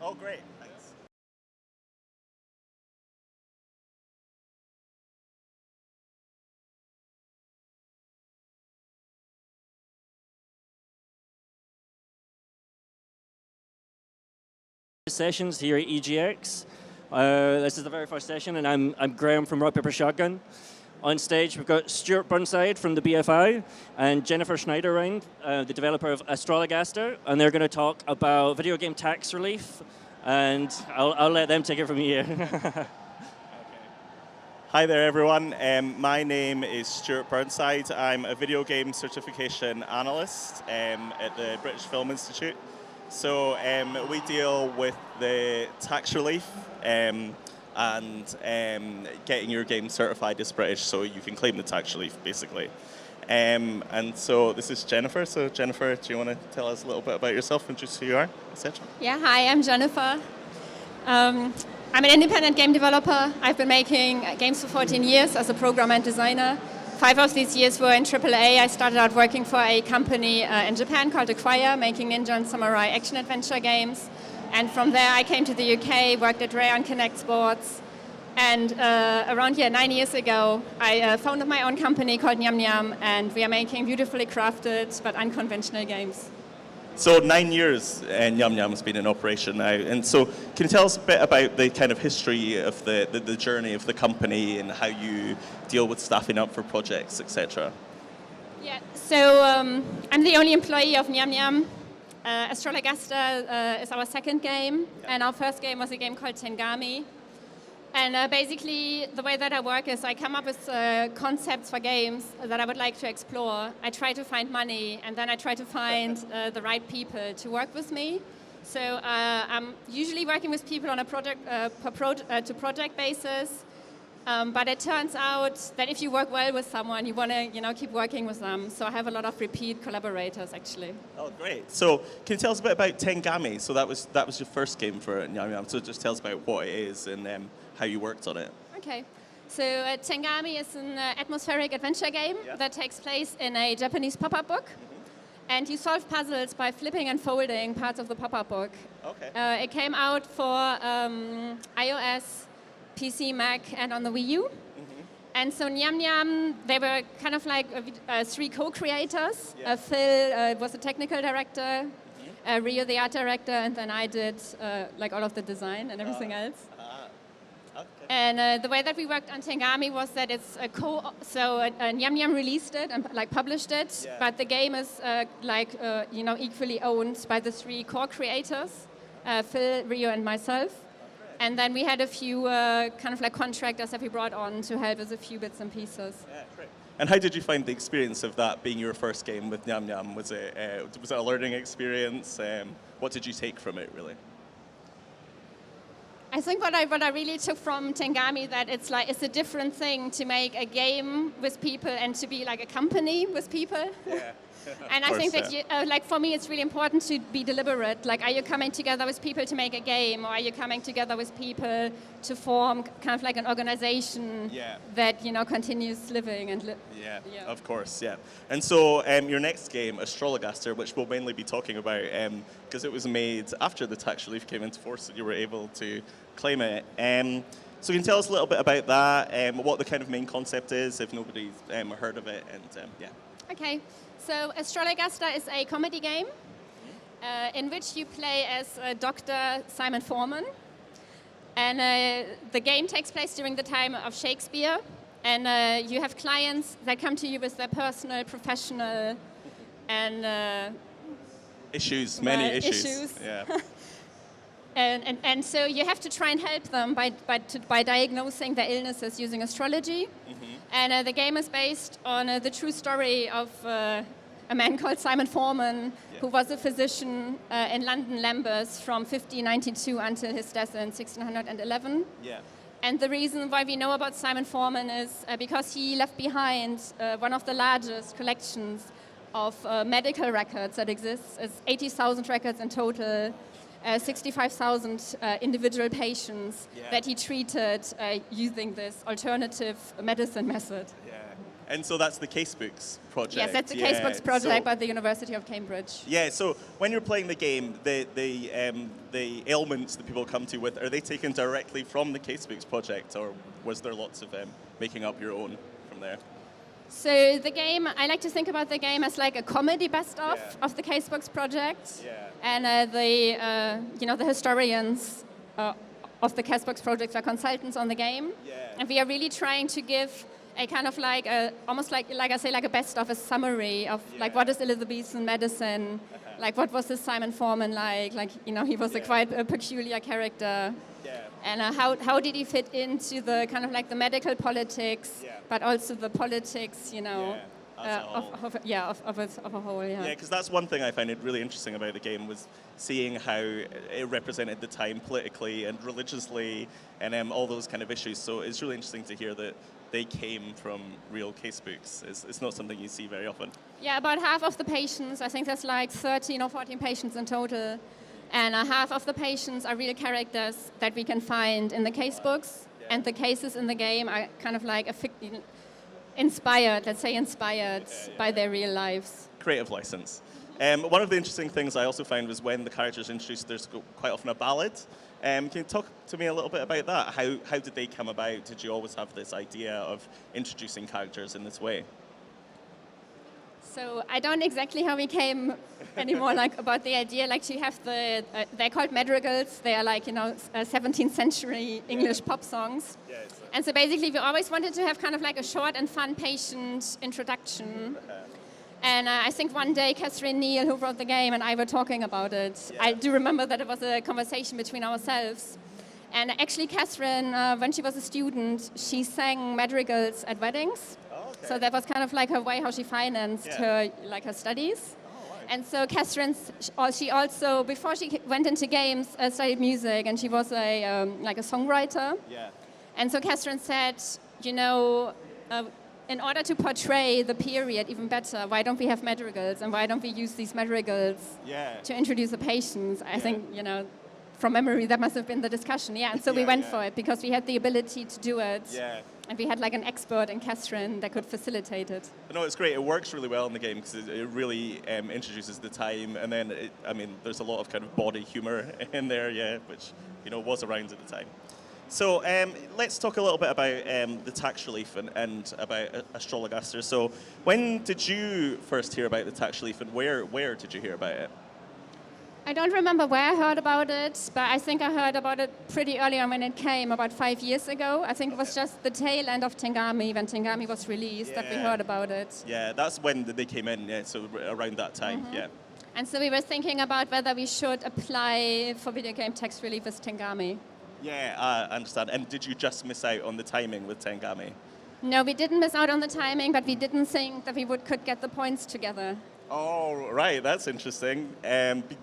Oh, great. Thanks. Sessions here at EGX. This is the very first session, and I'm Graham from Rock Paper Shotgun. On stage, we've got Stuart Burnside from the BFI and Jennifer Schneidereit, the developer of Astrologaster, and they're going to talk about video game tax relief, and I'll let them take it from here. Okay. Hi there, everyone. My name is Stuart Burnside. I'm a video game certification analyst at the British Film Institute. So we deal with the tax relief and getting your game certified as British so you can claim the tax relief, basically. And so this is Jennifer. So Jennifer, do you want to tell us a little bit about yourself and just who you are, etc.? Yeah, hi, I'm Jennifer. I'm an independent game developer. I've been making games for 14 years as a programmer and designer. 5 of these years were in AAA. I started out working for a company in Japan called Acquire, making ninja and samurai action-adventure games. And from there, I came to the UK, worked at Rare on Connect Sports. And around 9 years ago, I founded my own company called Nyamyam, and we are making beautifully crafted but unconventional games. So 9 years Nyamyam has been in operation now. And so can you tell us a bit about the kind of history of the journey of the company and how you deal with staffing up for projects, etc.? Yeah, so I'm the only employee of Nyamyam. Astrologaster is our second game, and our first game was a game called Tengami. And basically, the way that I work is I come up with concepts for games that I would like to explore. I try to find money, and then I try to find the right people to work with me. So I'm usually working with people on a project basis. But it turns out that if you work well with someone, you want to keep working with them. So I have a lot of repeat collaborators, actually. Oh, great. So can you tell us a bit about Tengami? So that was your first game for Nyamyam. So just tell us about what it is and how you worked on it. Okay. So Tengami is an atmospheric adventure game that takes place in a Japanese pop-up book. Mm-hmm. And you solve puzzles by flipping and folding parts of the pop-up book. Okay. It came out for iOS, PC, Mac, and on the Wii U. Mm-hmm. And so Nyamyam, they were kind of like 3 co-creators. Yeah. Phil was the technical director, Rio the art director, and then I did like all of the design and everything else. Okay. And the way that we worked on Tengami was that it's a Nyamyam released it and like published it, but the game is equally owned by the 3 core creators, Phil, Rio, and myself. And then we had a few kind of like contractors that we brought on to help with a few bits and pieces. Yeah, great. And how did you find the experience of that being your first game with Nyamyam? Was it a learning experience? What did you take from it, really? I think what I really took from Tengami that it's a different thing to make a game with people and to be like a company with people. Yeah. And I think that for me it's really important to be deliberate. Like, are you coming together with people to make a game, or are you coming together with people to form kind of like an organization that continues living and of course, yeah. And so your next game, Astrologaster, which we'll mainly be talking about because it was made after the tax relief came into force, and you were able to claim it. So can you tell us a little bit about that, what the kind of main concept is, if nobody's heard of it, and Okay. So Astrologaster is a comedy game in which you play as Dr. Simon Forman. And the game takes place during the time of Shakespeare. And you have clients that come to you with their personal, professional, and... issues, many issues. Yeah. And so you have to try and help them by diagnosing their illnesses using astrology. Mm-hmm. And the game is based on the true story of a man called Simon Forman, who was a physician in London Lambeth from 1592 until his death in 1611. Yeah. And the reason why we know about Simon Forman is because he left behind one of the largest collections of medical records that exists. It's 80,000 records in total. 65,000 individual patients that he treated using this alternative medicine method. Yeah, And so that's the Casebooks Project. Yes, that's the Casebooks Project by the University of Cambridge. Yeah, so when you're playing the game, the ailments that people come to with, are they taken directly from the Casebooks Project, or was there lots of making up your own from there? So the game, I like to think about the game as like a comedy best-of of the Casebooks Project. Yeah. And the historians of the Casebooks Project are consultants on the game. Yeah. And we are really trying to give a kind of like almost like I say, like a best of a summary of like what is Elizabethan medicine, like what was this Simon Forman like he was a quite a peculiar character, and how did he fit into the kind of like the medical politics, but also the politics, of a whole. Yeah, because that's one thing I find it really interesting about the game was seeing how it represented the time politically and religiously and all those kind of issues. So it's really interesting to hear that they came from real casebooks. It's not something you see very often. Yeah, about half of the patients, I think there's like 13 or 14 patients in total, and half of the patients are real characters that we can find in the casebooks, and the cases in the game are kind of like inspired by their real lives. Creative license. One of the interesting things I also found was when the characters introduced, there's quite often a ballad. Can you talk to me a little bit about that? How did they come about? Did you always have this idea of introducing characters in this way? So I don't exactly how we came anymore about the idea. Like to have they're called madrigals. They are 17th century English pop songs. Yeah, and so basically we always wanted to have kind of like a short and fun, patient introduction. And I think one day Catherine Neal, who wrote the game, and I were talking about it. Yeah. I do remember that it was a conversation between ourselves. And actually Catherine, when she was a student, she sang madrigals at weddings. Oh, okay. So that was kind of like her way how she financed her studies. Oh, right. And so Catherine, she also, before she went into games, studied music, and she was a songwriter. Yeah. And so Catherine said, in order to portray the period even better, why don't we have madrigals, and why don't we use these madrigals to introduce the patients? I think, from memory, that must have been the discussion. Yeah, and so we went for it because we had the ability to do it. Yeah. And we had like an expert in Catherine that could facilitate it. No, it's great. It works really well in the game because it really introduces the time, and then there's a lot of kind of bawdy humor in there, which was around at the time. So let's talk a little bit about the tax relief and about Astrologaster. So when did you first hear about the tax relief, and where did you hear about it? I don't remember where I heard about it, but I think I heard about it pretty early on when it came, about 5 years ago. I think it was just the tail end of Tengami, when Tengami was released, that we heard about it. Yeah, that's when they came in, so around that time, And so we were thinking about whether we should apply for video game tax relief with Tengami. Yeah, I understand. And did you just miss out on the timing with Tengami? No, we didn't miss out on the timing, but we didn't think that we could get the points together. Oh, right, that's interesting.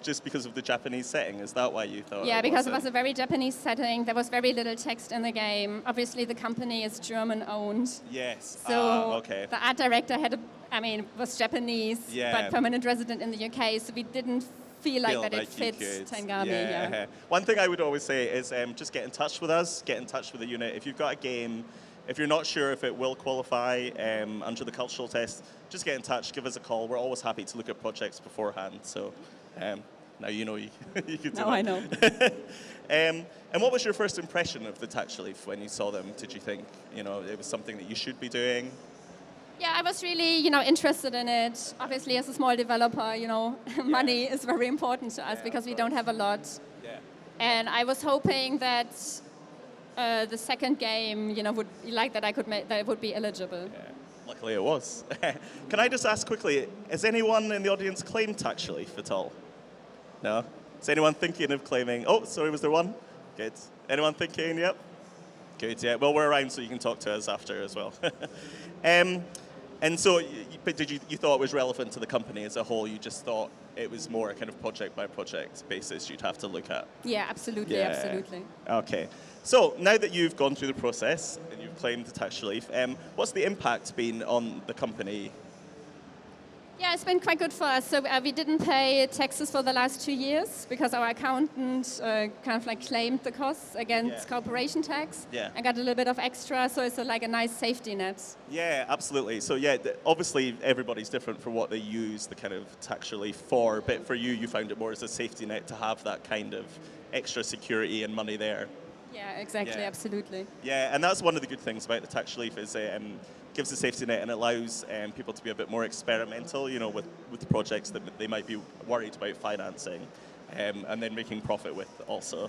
Just because of the Japanese setting, is that why you thought? Yeah, because it was a very Japanese setting. There was very little text in the game. Obviously, the company is German-owned. Yes. So okay. The art director was Japanese, but permanent resident in the UK. So we didn't feel like it fits Tengami. Yeah. One thing I would always say is just get in touch with us. Get in touch with the unit. If you've got a game, if you're not sure if it will qualify under the cultural test, just get in touch, give us a call. We're always happy to look at projects beforehand. So now you know you can do that. Now I know. And what was your first impression of the tax relief when you saw them? Did you think it was something that you should be doing? Yeah, I was really, interested in it. Obviously, as a small developer, money is very important to us because we don't have a lot. Yeah. And I was hoping that the second game, would be like that. That it would be eligible. Yeah. Luckily, it was. Can I just ask quickly? Has anyone in the audience claimed tax relief at all? No. Is anyone thinking of claiming? Oh, sorry, was there one? Good. Anyone thinking? Yep. Good. Yeah. Well, we're around, so you can talk to us after as well. And so, but you thought it was relevant to the company as a whole? You just thought it was more a kind of project by project basis you'd have to look at? Yeah, absolutely, absolutely. Okay. So now that you've gone through the process and you've claimed the tax relief, what's the impact been on the company? Yeah, it's been quite good for us. So we didn't pay taxes for the last 2 years because our accountant kind of like claimed the costs against corporation tax. Yeah. I got a little bit of extra, so it's like a nice safety net. Yeah, absolutely. So yeah, obviously everybody's different for what they use the kind of tax relief for, but for you, you found it more as a safety net to have that kind of extra security and money there. Yeah, exactly, absolutely. Yeah, and that's one of the good things about the tax relief is it gives a safety net and allows people to be a bit more experimental, you know, with the projects that they might be worried about financing, and then making profit with also.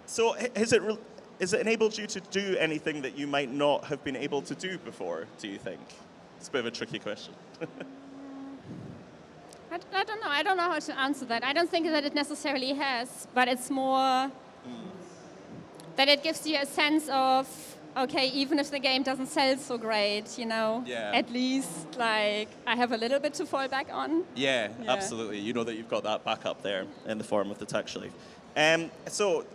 So has it enabled you to do anything that you might not have been able to do before, do you think? It's a bit of a tricky question. I don't know. I don't know how to answer that. I don't think that it necessarily has, but it's more that it gives you a sense of, okay, even if the game doesn't sell so great, you know, at least like I have a little bit to fall back on. Yeah, absolutely. You know that you've got that backup there in the form of the tax relief. So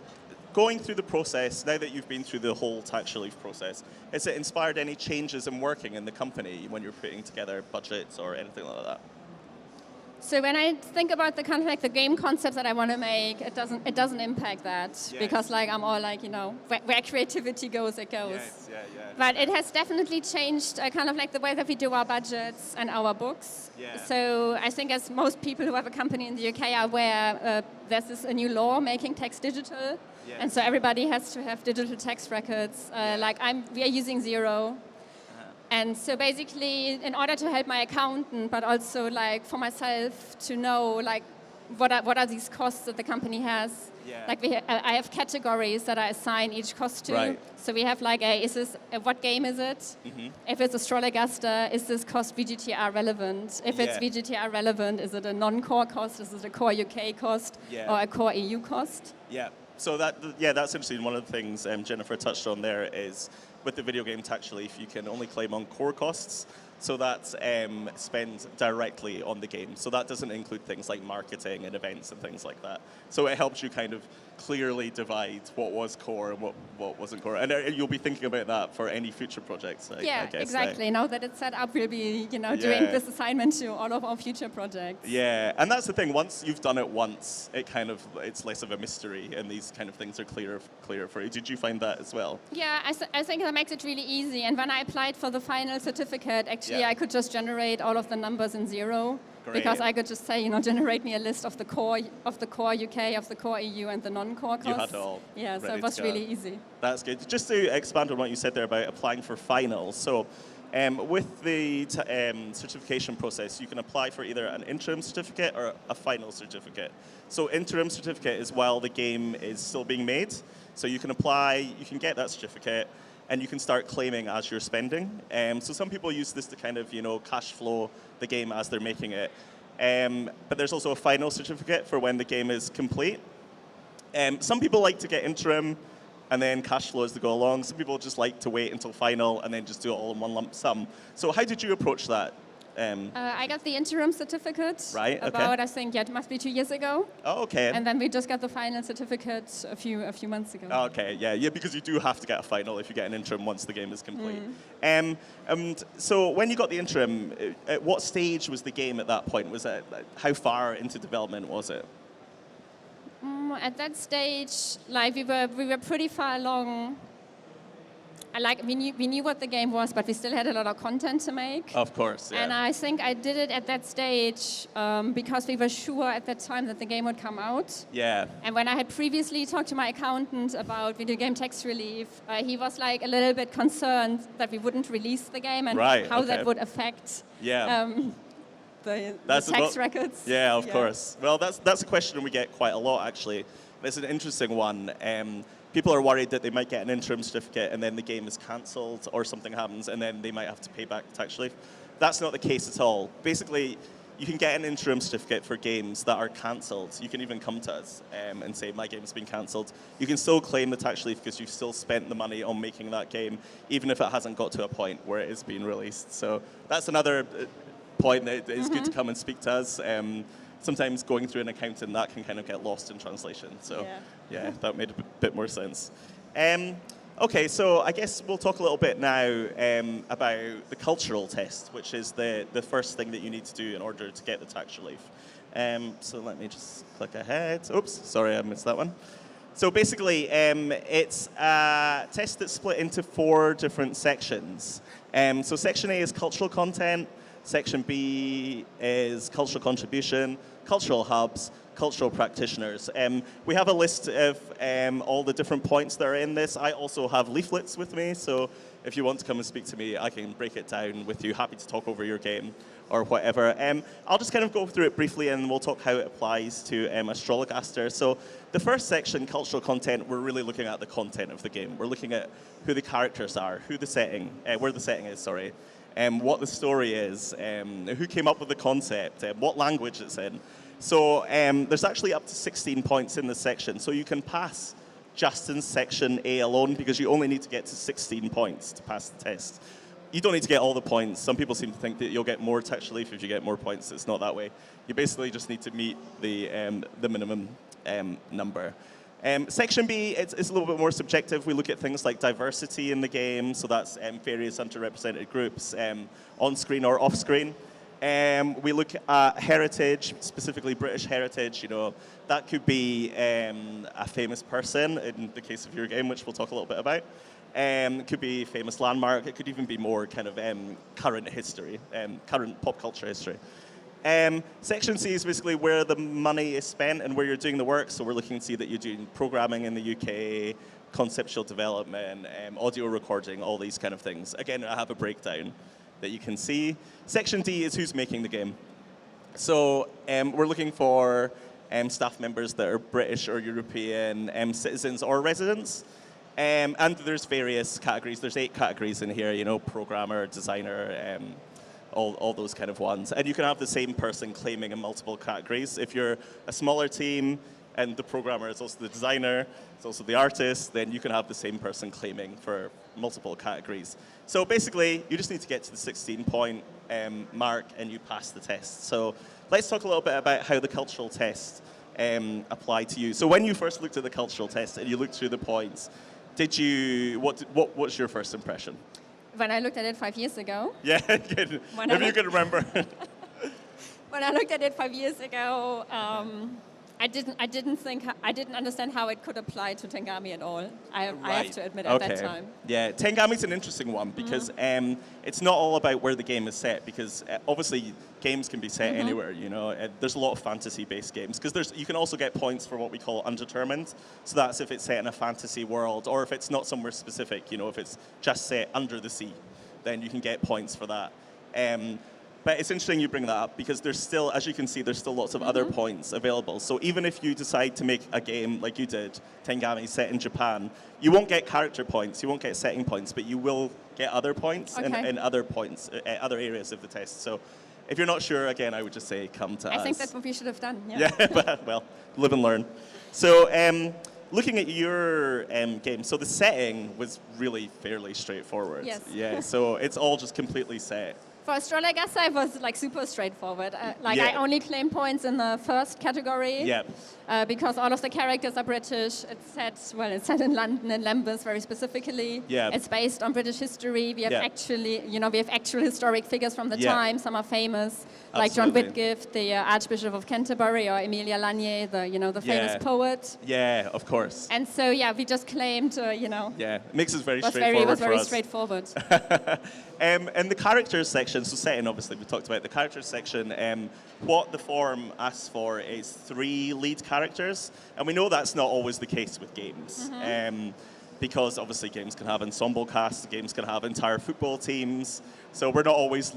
going through the process, now that you've been through the whole tax relief process, has it inspired any changes in working in the company when you're putting together budgets or anything like that? So when I think about the kind of like the game concepts that I want to make, it doesn't impact that because like I'm all like, you know, where creativity goes, it goes. Yes, yeah. But it has definitely changed kind of like the way that we do our budgets and our books. Yeah. So I think as most people who have a company in the UK are aware, there's a new law making text digital. Yes. And so everybody has to have digital text records. Like we are using Zero. And so basically, in order to help my accountant, but also like for myself to know like what are these costs that the company has. Yeah. Like I have categories that I assign each cost to. Right. So we have like what game is it? Mm-hmm. If it's Astrologaster, is this cost VGTR relevant? If it's VGTR relevant, is it a non-core cost? Is it a core UK cost or a core EU cost? Yeah. So that's interesting. One of the things Jennifer touched on there is with the video game tax relief, you can only claim on core costs. So that's spent directly on the game. So that doesn't include things like marketing and events and things like that. So it helps you kind of clearly divide what was core and what wasn't core. And you'll be thinking about that for any future projects, I guess. Exactly. Now that it's set up, we'll be doing this assignment to all of our future projects. Yeah, and that's the thing. Once you've done it once, it's less of a mystery, and these kind of things are clearer for you. Did you find that as well? Yeah, I think that makes it really easy. And when I applied for the final certificate, actually, I could just generate all of the numbers in Zero. Great. Because I could just say, generate me a list of the core UK, of the core EU, and the non-core costs. You had it all. Yeah, so it was really easy. That's good. Just to expand on what you said there about applying for finals. So with the certification process, you can apply for either an interim certificate or a final certificate. So interim certificate is while the game is still being made. So you can apply, you can get that certificate, and you can start claiming as you're spending. So some people use this to kind of, cash flow the game as they're making it. But there's also a final certificate for when the game is complete. Some people like to get interim and then cash flow as they go along. Some people just like to wait until final and then just do it all in one lump sum. So how did you approach that? I got the interim certificate about, I think, it must be 2 years ago. Oh, okay. And then we just got the final certificate a few months ago. Okay, yeah, because you do have to get a final if you get an interim once the game is complete. And so when you got the interim, at what stage was the game at that point? Was it how far into development was it? At that stage, like we were pretty far along. We knew what the game was, but we still had a lot of content to make. Of course, yeah. And I think I did it at that stage because we were sure at that time that the game would come out. Yeah. And when I had previously talked to my accountant about video game tax relief, he was like a little bit concerned that we wouldn't release the game and how that would affect the tax records. Yeah, of course. Well, that's a question we get quite a lot, actually. It's an interesting one. People are worried that they might get an interim certificate and then the game is cancelled or something happens and then they might have to pay back tax relief. That's not the case at all. Basically, you can get an interim certificate for games that are cancelled. You can even come to us and say, my game's been cancelled. You can still claim the tax relief because you've still spent the money on making that game, even if it hasn't got to a point where it is being released. So that's another point that it's good to come and speak to us. Sometimes going through an accountant, that can kind of get lost in translation. So, that made a bit more sense. Okay, so I guess we'll talk a little bit now about the cultural test, which is the first thing that you need to do in order to get the tax relief. So let me just click ahead. Oops, sorry, I missed that one. So basically, it's a test that's split into 4 different sections. So section A is cultural content, section B is cultural contribution, cultural hubs, cultural practitioners. We have a list of all the different points that are in this. I also have leaflets with me, so if you want to come and speak to me, I can break it down with you. Happy to talk over your game or whatever. I'll just kind of go through it briefly and we'll talk how it applies to Astrologaster. So the first section, cultural content, we're really looking at the content of the game. We're looking at who the characters are, who the setting, where the setting is, sorry, what the story is, who came up with the concept, what language it's in. So there's actually up to 16 points in this section. So you can pass just in section A alone because you only need to get to 16 points to pass the test. You don't need to get all the points. Some people seem to think that you'll get more tax relief if you get more points. It's not that way. You basically just need to meet the minimum number. Section B, it's a little bit more subjective. We look at things like diversity in the game. So that's various underrepresented groups on screen or off screen. We look at heritage, specifically British heritage. You know, that could be a famous person in the case of your game, which we'll talk a little bit about. It could be a famous landmark. It could even be more kind of current history, current pop culture history. Section C is basically where the money is spent and where you're doing the work. So we're looking to see that you're doing programming in the UK, conceptual development, audio recording, all these kind of things. Again, I have a breakdown that you can see. Section D is who's making the game. So we're looking for staff members that are British or European citizens or residents. And there's various categories. There's 8 categories in here, you know, programmer, designer, all those kind of ones. And you can have the same person claiming in multiple categories. If you're a smaller team and the programmer is also the designer, it's also the artist, then you can have the same person claiming for multiple categories. So basically, you just need to get to the 16-point mark and you pass the test. So let's talk a little bit about how the cultural test applied to you. So when you first looked at the cultural test and you looked through the points, what was your first impression? When I looked at it 5 years ago. Yeah, good. Maybe you can remember. When I looked at it 5 years ago, I didn't understand how it could apply to Tengami at all. I have to admit at that time. Yeah, Tengami's an interesting one because it's not all about where the game is set because obviously games can be set anywhere, you know. There's a lot of fantasy-based games because you can also get points for what we call undetermined. So that's if it's set in a fantasy world or if it's not somewhere specific, you know, if it's just set under the sea, then you can get points for that. But it's interesting you bring that up because there's still, as you can see, there's still lots of other points available. So even if you decide to make a game like you did, Tengami, set in Japan, you won't get character points, you won't get setting points, but you will get other points in other points, other areas of the test. So if you're not sure, again, I would just say come to us. I think that's what we should have done. Yeah, but, well, live and learn. So looking at your game, so the setting was really fairly straightforward. Yes. Yeah, so it's all just completely set. For Astrologaster, it was like super straightforward. I only claim points in the first category because all of the characters are British. It's set in London and Lambeth very specifically. Yeah. It's based on British history. We have actual historic figures from the time. Some are famous, like John Whitgift, the Archbishop of Canterbury, or Emilia Lanier, the famous poet. Yeah, of course. And so we just claimed, Yeah, it makes it very straightforward. It was very for us. straightforward. And the characters section, so setting, obviously, we talked about the characters section. What the form asks for is 3 lead characters. And we know that's not always the case with games. Because obviously games can have ensemble casts, games can have entire football teams. So we're not always,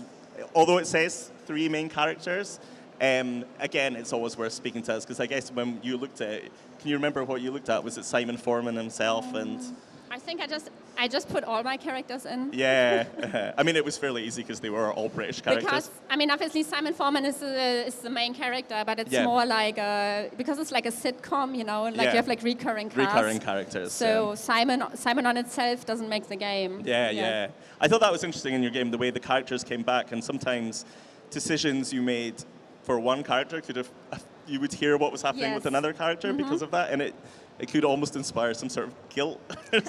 although it says 3 main characters, again, it's always worth speaking to us. Because I guess when you looked at it, can you remember what you looked at? Was it Simon Forman himself? And I think I just put all my characters in. Yeah, I mean, it was fairly easy because they were all British characters. Because, I mean, obviously Simon Forman is the main character, but it's more like, because it's like a sitcom, you know, like you have like recurring cast. Recurring characters. So Simon on itself doesn't make the game. Yeah. I thought that was interesting in your game, the way the characters came back, and sometimes decisions you made for one character you would hear what was happening with another character because of that, and it could almost inspire some sort of guilt,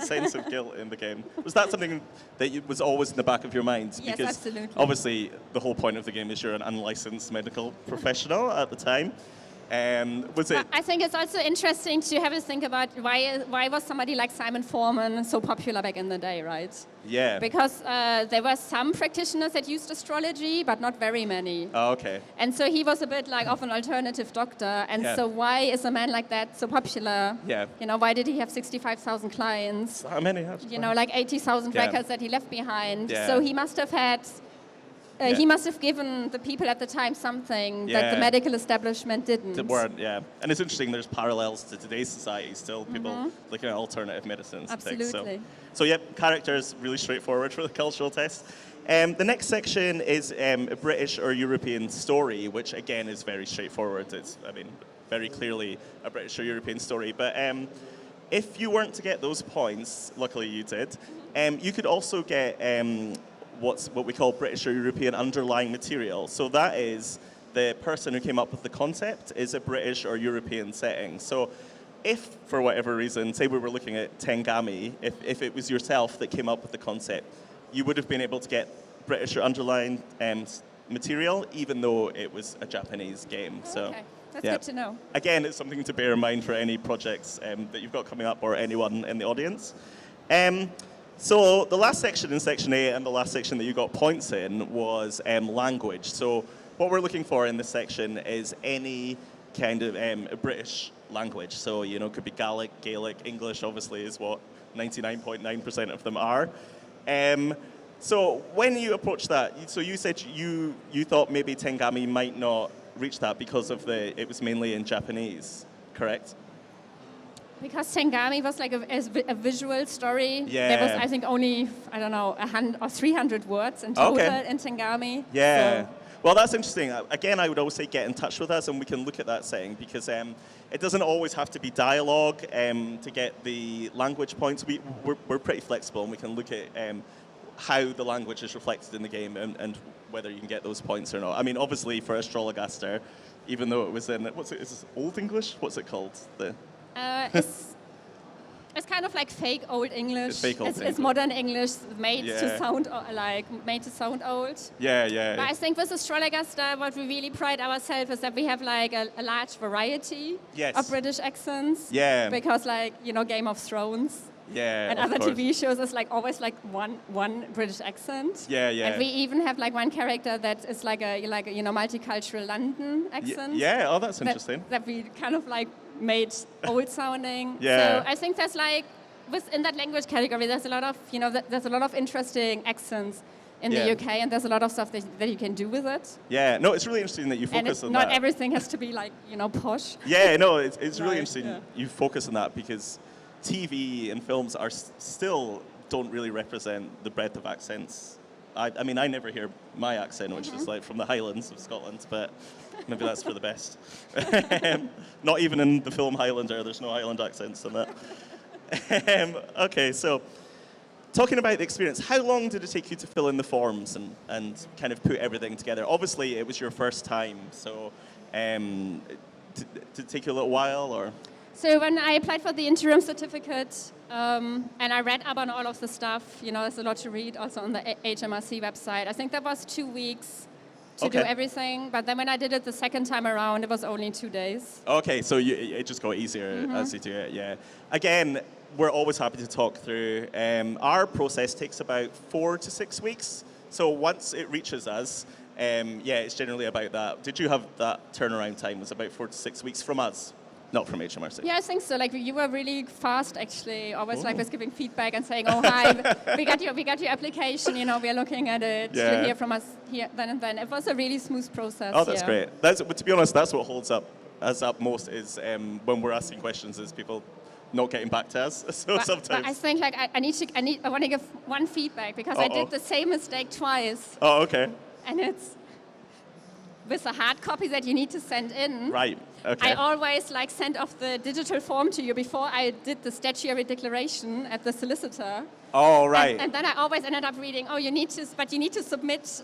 sense of guilt in the game. Was that something that was always in the back of your mind? Yes, because absolutely. obviously the whole point of the game is you're an unlicensed medical professional at the time. Was it? I think it's also interesting to have a think about why was somebody like Simon Forman so popular back in the day, right? Yeah. Because there were some practitioners that used astrology, but not very many. Oh, okay. And so he was a bit like of an alternative doctor. And so why is a man like that so popular? Yeah. You know, why did he have 65,000 clients? How many have? You know, like 80,000 records that he left behind. Yeah. So he must have had. He must have given the people at the time something that the medical establishment didn't. They weren't, yeah. And it's interesting, there's parallels to today's society still, people looking at alternative medicines. Absolutely. So yep, characters, really straightforward for the cultural test. The next section is a British or European story, which again is very straightforward. It's, I mean, very clearly a British or European story. But if you weren't to get those points, luckily you did, you could also get what we call British or European underlying material. So that is the person who came up with the concept is a British or European setting. So if, for whatever reason, say we were looking at Tengami, if it was yourself that came up with the concept, you would have been able to get British or underlying material, even though it was a Japanese game. So, okay, that's good to know. Again, it's something to bear in mind for any projects that you've got coming up or anyone in the audience. So the last section in Section 8 and the last section that you got points in was language. So what we're looking for in this section is any kind of British language. So, you know, it could be Gaelic, English obviously is what 99.9% of them are. So when you approach that, so you said you thought maybe Tengami might not reach that because of it was mainly in Japanese, correct? Because Tengami was like a visual story. Yeah. There was, I think, only, I don't know, 100 or 300 words in total in Tengami. Yeah. So. Well, that's interesting. Again, I would always say get in touch with us and we can look at that setting because it doesn't always have to be dialogue to get the language points. We're pretty flexible and we can look at how the language is reflected in the game and whether you can get those points or not. I mean, obviously for Astrologaster, even though it was in, is this Old English? What's it called? It's kind of like fake Old English. It's fake Old English. It's modern English made to sound old. Yeah. But I think with Astrologaster, what we really pride ourselves is that we have like a large variety of British accents. Yeah. Because like, you know, Game of Thrones. Yeah. And other TV shows is like always like one British accent. Yeah. And we even have like one character that is like a you know multicultural London accent. Yeah. Oh, that's interesting. That we kind of like made old sounding. Yeah. So I think there's like within that language category, there's a lot of there's a lot of interesting accents in the UK, and there's a lot of stuff that you can do with it. Yeah. No, it's really interesting that you focus on that. Not everything has to be like posh. Yeah. No, it's really interesting you focus on that because TV and films are still don't really represent the breadth of accents. I mean, I never hear my accent, which is like from the Highlands of Scotland, but maybe that's for the best. Not even in the film Highlander, there's no Highland accents in that. Okay, so talking about the experience, how long did it take you to fill in the forms and kind of put everything together? Obviously, it was your first time, so did it take you a little while, or? So when I applied for the interim certificate, and I read up on all of the stuff, there's a lot to read also on the HMRC website. I think that was 2 weeks to do everything. But then when I did it the second time around, it was only 2 days. Okay, so it just got easier as you do it, yeah. Again, we're always happy to talk through. Our process takes about 4 to 6 weeks. So once it reaches us, it's generally about that. Did you have that turnaround time? It was about 4 to 6 weeks from us? Not from HMRC. Yeah, I think so. Like you were really fast, actually. Always like was giving feedback and saying, "Oh, hi, we got your application. We are looking at it. Yeah. You'll hear from us here then and then." It was a really smooth process. Oh, that's great. But to be honest, that's what holds us up most is when we're asking questions is people not getting back to us. So sometimes. But I think like I want to give one feedback because I did the same mistake twice. Oh, okay. And it's with the hard copy that you need to send in. Right. Okay. I always sent off the digital form to you before I did the statutory declaration at the solicitor. Oh, right. And then I always ended up reading, you need to submit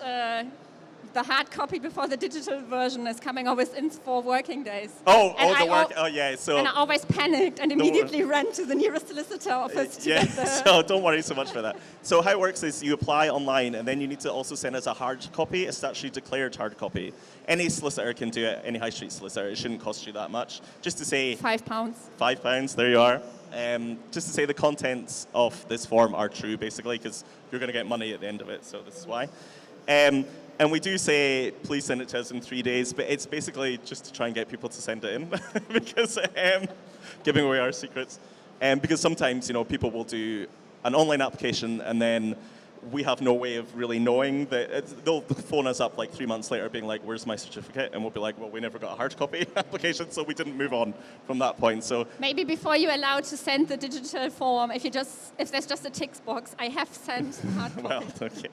the hard copy before the digital version is coming out within 4 working days. Oh, And so... And I always panicked and immediately ran to the nearest solicitor office to get the... So don't worry so much for that. So how it works is you apply online, and then you need to also send us a hard copy, a statutorily declared hard copy. Any solicitor can do it, any high street solicitor. It shouldn't cost you that much. Just to say... £5. £5, there you are. Just to say the contents of this form are true, basically, because you're going to get money at the end of it, so this is why. And we do say, please send it to us in 3 days, but it's basically just to try and get people to send it in, because giving away our secrets. Because sometimes, people will do an online application, and then we have no way of really knowing that. They'll phone us up like 3 months later being like, where's my certificate? And we'll be like, well, we never got a hard copy application, so we didn't move on from that point. So maybe before you're allowed to send the digital form, if there's just a tick box, I have sent hard copy. Well, okay.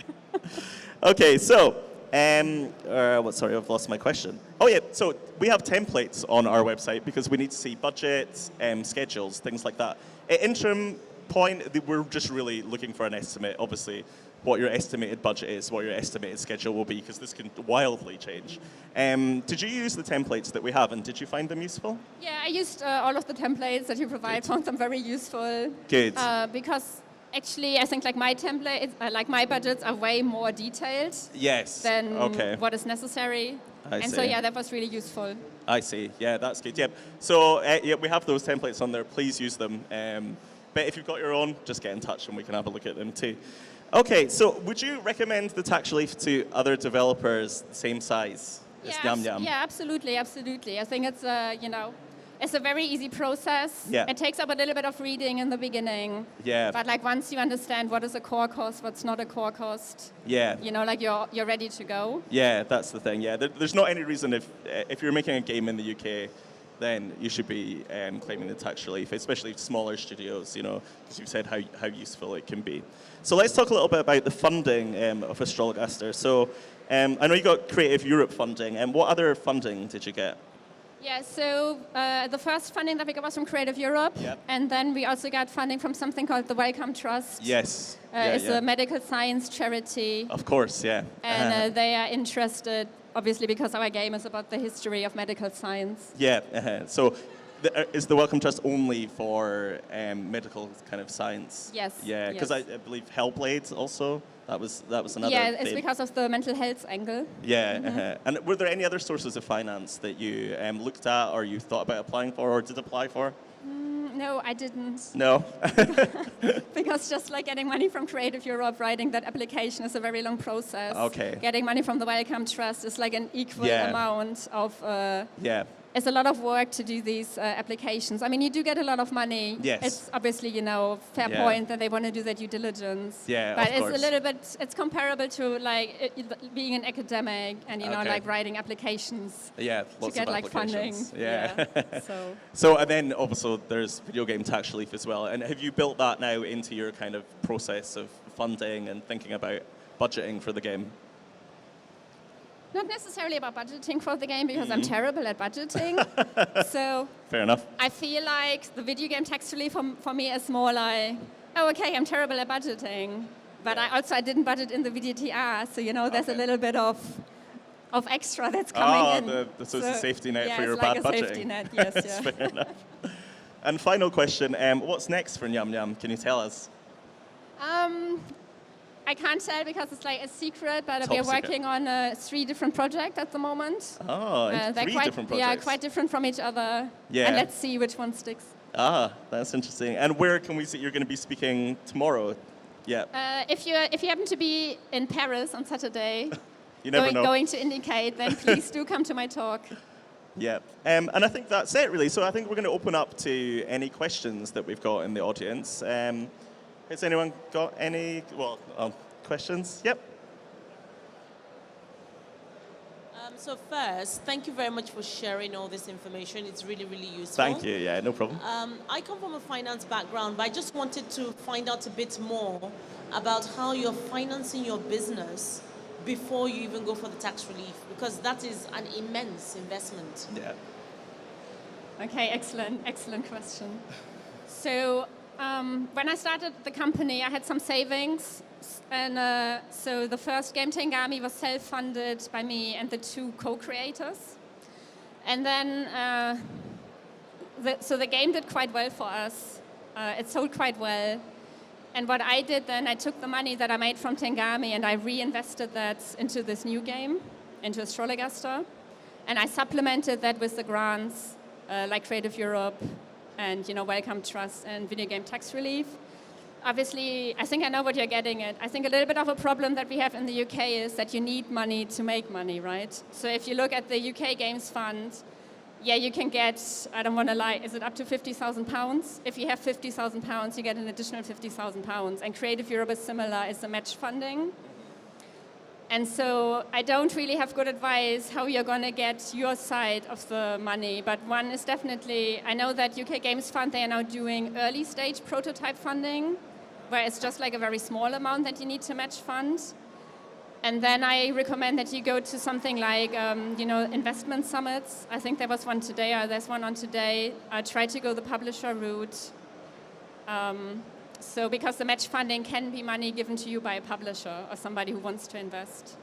Okay, so, sorry, I've lost my question. Oh yeah, so we have templates on our website because we need to see budgets, schedules, things like that. At interim point, we're just really looking for an estimate, obviously, what your estimated budget is, what your estimated schedule will be, because this can wildly change. Did you use the templates that we have, and did you find them useful? Yeah, I used all of the templates that you provide, found them very useful. Good. Because actually, I think like my templates, like my budgets are way more detailed than what is necessary. I see. So yeah, that was really useful. I see. Yeah, that's good. Yeah. So yeah, we have those templates on there. Please use them. But if you've got your own, just get in touch and we can have a look at them too. Okay, so would you recommend the tax relief to other developers the same size as Nyamyam? Yeah, absolutely. I think it's it's a very easy process. Yeah. It takes up a little bit of reading in the beginning. Yeah. But like once you understand what is a core cost, what's not a core cost. Yeah. You're ready to go. Yeah, that's the thing. Yeah, there's not any reason if you're making a game in the UK, then you should be claiming the tax relief, especially smaller studios, because you've said how useful it can be. So let's talk a little bit about the funding of Astrologaster. So I know you got Creative Europe funding, and what other funding did you get? Yeah, so the first funding that we got was from Creative Europe, and then we also got funding from something called the Wellcome Trust. Yes. It's a medical science charity. Of course, yeah. And they are interested, obviously, because our game is about the history of medical science. Yeah, so is the Wellcome Trust only for medical kind of science? Yes. Yeah, because I believe Hellblade also, that was another Yeah, it's because of the mental health angle. Yeah, and were there any other sources of finance that you looked at or you thought about applying for or did apply for? No, I didn't. No? Because just like getting money from Creative Europe, writing that application is a very long process. Okay. Getting money from the Wellcome Trust is like an equal amount of... It's a lot of work to do these applications. I mean, you do get a lot of money. Yes. It's obviously, fair point that they want to do their due diligence. Yeah, but of it's course. a little bit, it's comparable to like being an academic and, like writing applications. Yeah, lots to get of like funding. Yeah. So and then also there's video game tax relief as well. And have you built that now into your kind of process of funding and thinking about budgeting for the game? Not necessarily about budgeting for the game, because I'm terrible at budgeting. So fair enough. I feel like the video game tax relief for me is more like, I'm terrible at budgeting. But I didn't budget in the VGTR, so there's a little bit of extra that's coming in. So it's a safety net for your it's like bad budgeting. a safety net, yes. That's fair enough. And final question, what's next for Nyamyam? Can you tell us? I can't tell because it's like a secret, but Top we are secret. working on 3 different projects at the moment. Oh, they're 3 different projects. Yeah, quite different from each other. Yeah. And let's see which one sticks. That's interesting. And where can we see you're going to be speaking tomorrow? Yeah. If you happen to be in Paris on Saturday, you never know. going to indicate, then please do come to my talk. Yeah, and I think that's it really. So I think we're going to open up to any questions that we've got in the audience. Has anyone got any questions? Yep. So first, thank you very much for sharing all this information. It's really, really useful. Thank you. Yeah, no problem. I come from a finance background, but I just wanted to find out a bit more about how you're financing your business before you even go for the tax relief, because that is an immense investment. Yeah. Okay, excellent question. So when I started the company, I had some savings. And so the first game, Tengami, was self-funded by me and the two co-creators. And then, so the game did quite well for us. It sold quite well. And what I did then, I took the money that I made from Tengami and I reinvested that into this new game, into Astrologaster. And I supplemented that with the grants, like Creative Europe and Wellcome Trust and Video Game Tax Relief. Obviously, I think I know what you're getting at. I think a little bit of a problem that we have in the UK is that you need money to make money, right? So if you look at the UK Games Fund, yeah, you can get, I don't want to lie, is it up to £50,000? If you have £50,000, you get an additional £50,000. And Creative Europe is similar, it's a match funding. And so I don't really have good advice how you're going to get your side of the money. But one is definitely, I know that UK Games Fund, they are now doing early stage prototype funding, where it's just like a very small amount that you need to match fund. And then I recommend that you go to something like, investment summits. I think there was one today, or there's one on today. Try to go the publisher route. So because the match funding can be money given to you by a publisher or somebody who wants to invest.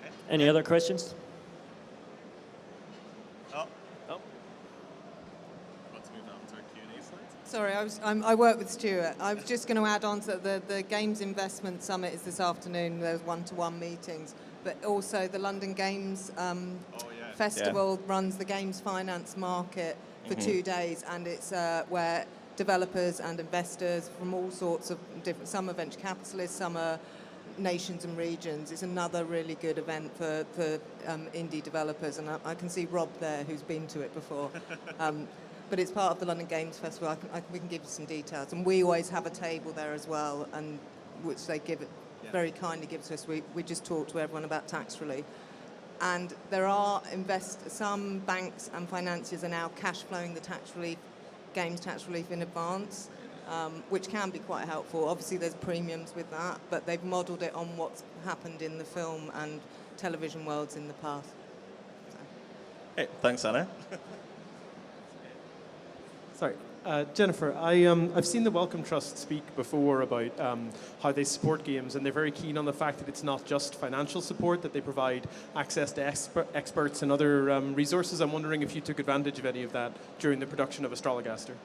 Okay. Any other questions? Sorry, I work with Stuart. I was just going to add on to the Games Investment Summit is this afternoon. There's one-to-one meetings, but also the London Games Festival runs the games finance market for 2 days, and it's where developers and investors from all sorts of different, some are venture capitalists, some are nations and regions. It's another really good event for indie developers, and I can see Rob there who's been to it before. But it's part of the London Games Festival. We can give you some details. And we always have a table there as well, and which they give it very kindly give to us. We just talk to everyone about tax relief. And there are some banks and financiers are now cash flowing the games tax relief in advance, which can be quite helpful. Obviously, there's premiums with that, but they've modelled it on what's happened in the film and television worlds in the past. So. Hey, thanks, Anna. Sorry, Jennifer, I've seen the Wellcome Trust speak before about how they support games, and they're very keen on the fact that it's not just financial support, that they provide access to experts and other resources. I'm wondering if you took advantage of any of that during the production of Astrologaster.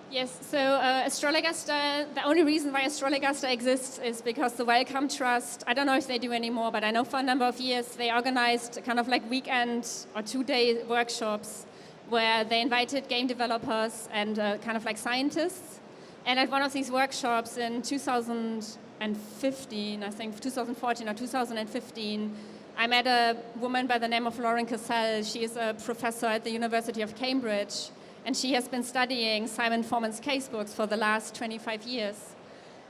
Yes, so Astrologaster, the only reason why Astrologaster exists is because the Wellcome Trust, I don't know if they do anymore, but I know for a number of years they organized kind of like weekend or 2-day workshops where they invited game developers and kind of like scientists. And at one of these workshops in 2015, I think 2014 or 2015, I met a woman by the name of Lauren Cassell. She is a professor at the University of Cambridge, and she has been studying Simon Forman's casebooks for the last 25 years.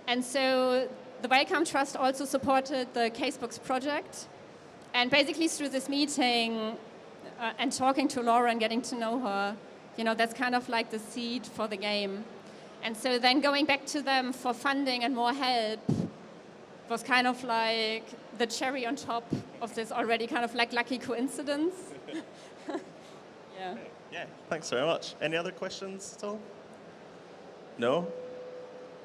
And so the Wellcome Trust also supported the Casebooks Project. And basically through this meeting, and talking to Laura and getting to know her, that's kind of like the seed for the game. And so then going back to them for funding and more help was kind of like the cherry on top of this already kind of like lucky coincidence. Yeah. Yeah, thanks very much. Any other questions at all? No?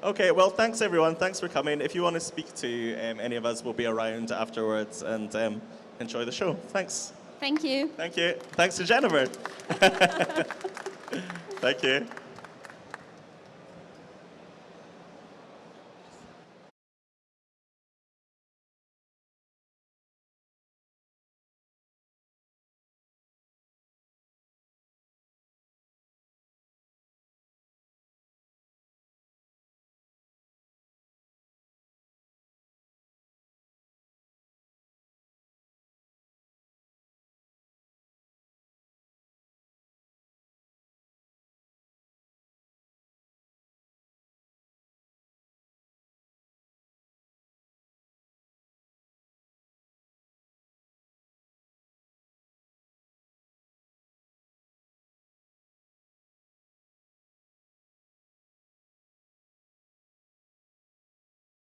Okay, well, thanks everyone. Thanks for coming. If you want to speak to any of us, we'll be around afterwards, and enjoy the show. Thanks. Thank you. Thank you. Thanks to Jennifer. Thank you.